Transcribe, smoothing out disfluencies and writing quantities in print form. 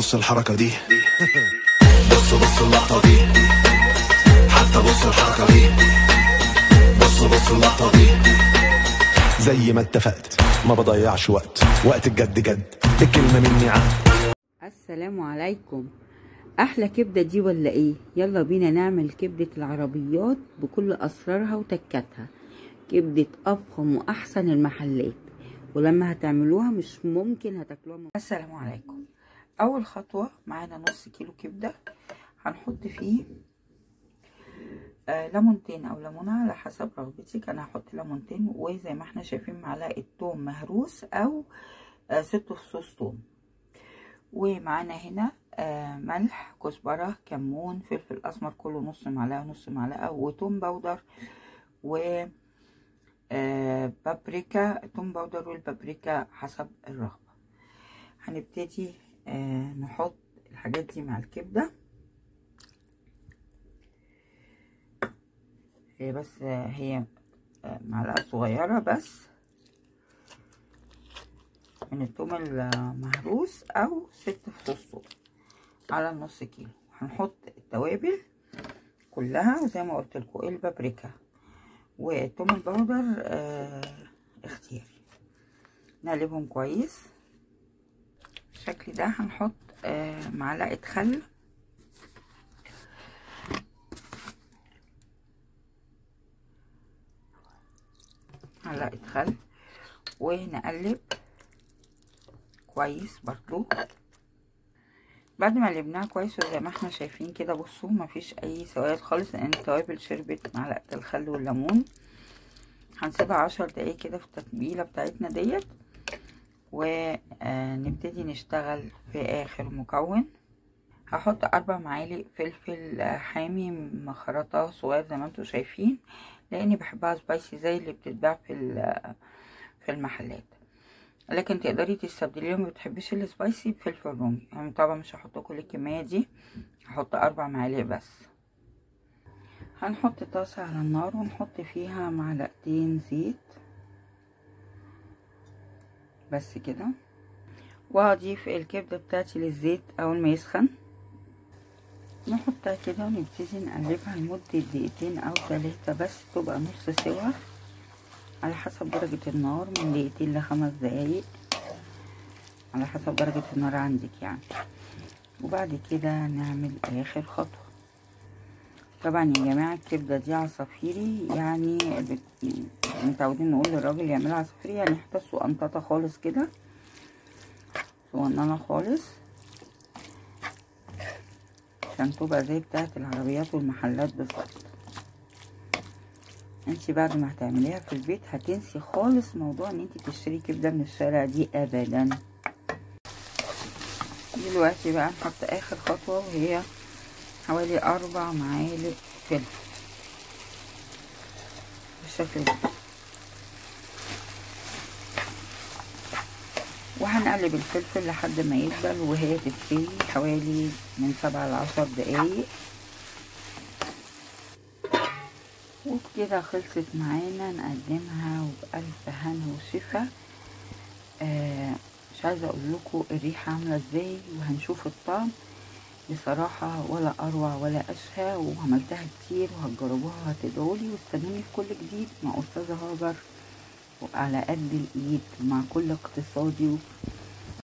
بص الحركة دي. بص اللقطة دي، حتى بص الحركة دي. بص اللقطة دي. زي ما اتفقت ما بضيعش وقت الجد جد، الكلمة مني السلام عليكم. احلى كبدة دي ولا ايه؟ يلا بينا نعمل كبدة العربيات بكل اسرارها وتكاتها، كبدة افخم واحسن المحلات، ولما هتعملوها مش ممكن هتاكلوها السلام عليكم. اول خطوة معانا نص كيلو كبدة، هنحط فيه ليمونتين او ليمونة على حسب رغبتك. انا هحط ليمونتين، وزي ما احنا شايفين معلقة توم مهروس او 6 فصوص توم، ومعانا هنا ملح، كزبرة، كمون، فلفل اسمر كله نص معلقة، وتوم باودر، و بابريكا، توم باودر والبابريكا حسب الرغبة. هنبتدي نحط الحاجات دي مع الكبدة. هي بس هي معلقة صغيرة بس من الثوم المهروس او 6 فصوص ثوم على النص كيلو. هنحط التوابل كلها وزي ما قلت لكم البابريكا والثوم البودر اختياري. نقلبهم كويس بالشكل ده. هنحط معلقة خل، ونقلب كويس برضو. بعد ما قلبناها كويس وزي ما احنا شايفين كده، بصوا مفيش اي سوائل خالص لان التوابل شربت معلقة الخل والليمون. هنسيبها 10 دقايق كده في التتبيلة بتاعتنا ديت، ونبتدي نشتغل في اخر مكون. هحط 4 معالق فلفل حامي مخرطة صغير زي ما انتوا شايفين، لاني بحبها سبايسي زي اللي بتتباع في المحلات، لكن تقدري تستبدليه لو ما بتحبيش السبايسي بفلفل رومي. يعني طبعا مش هحط كل الكميه دي، هحط 4 معالق بس. هنحط طاسه على النار ونحط فيها معلقتين زيت بس كده، وهضيف الكبده بتاعتي للزيت اول ما يسخن. نحطها كده ونبتدي نقلبها لمده دقيقتين او 3 بس، تبقى نص سوا على حسب درجه النار، من دقيقتين ل5 دقايق على حسب درجة النار عندك يعني. وبعد كده نعمل اخر خطوة. طبعا يا جماعة الكبدة دي عصافيري، يعني متعودين نقول للراجل يعملها عصافيري، يعني حتى صغنططة خالص كده، صغننة خالص، عشان تبقى زي بتاعة العربيات والمحلات بالظبط. انتي بعد ما هتعمليها في البيت هتنسي خالص موضوع ان انتي تشتري كبدة من الشارع دي ابدا. دلوقتي بقى نحط اخر خطوة، وهي حوالي 4 معالق فلفل بالشكل ده، وهنقلب الفلفل لحد ما يدبل وهي تستوي حوالي من 7 ل10 دقايق. وبكده خلصت معانا، نقدمها وبألف هنا وشفا. مش عايزه اقول لكم الريحه عامله ازاي، وهنشوف الطعم بصراحه ولا اروع ولا اشهى. وعملتها كتير وهتجربوها وهتدعولي، واستنوني في كل جديد مع استاذه هاجر، وعلى قد الايد مع كل اقتصادي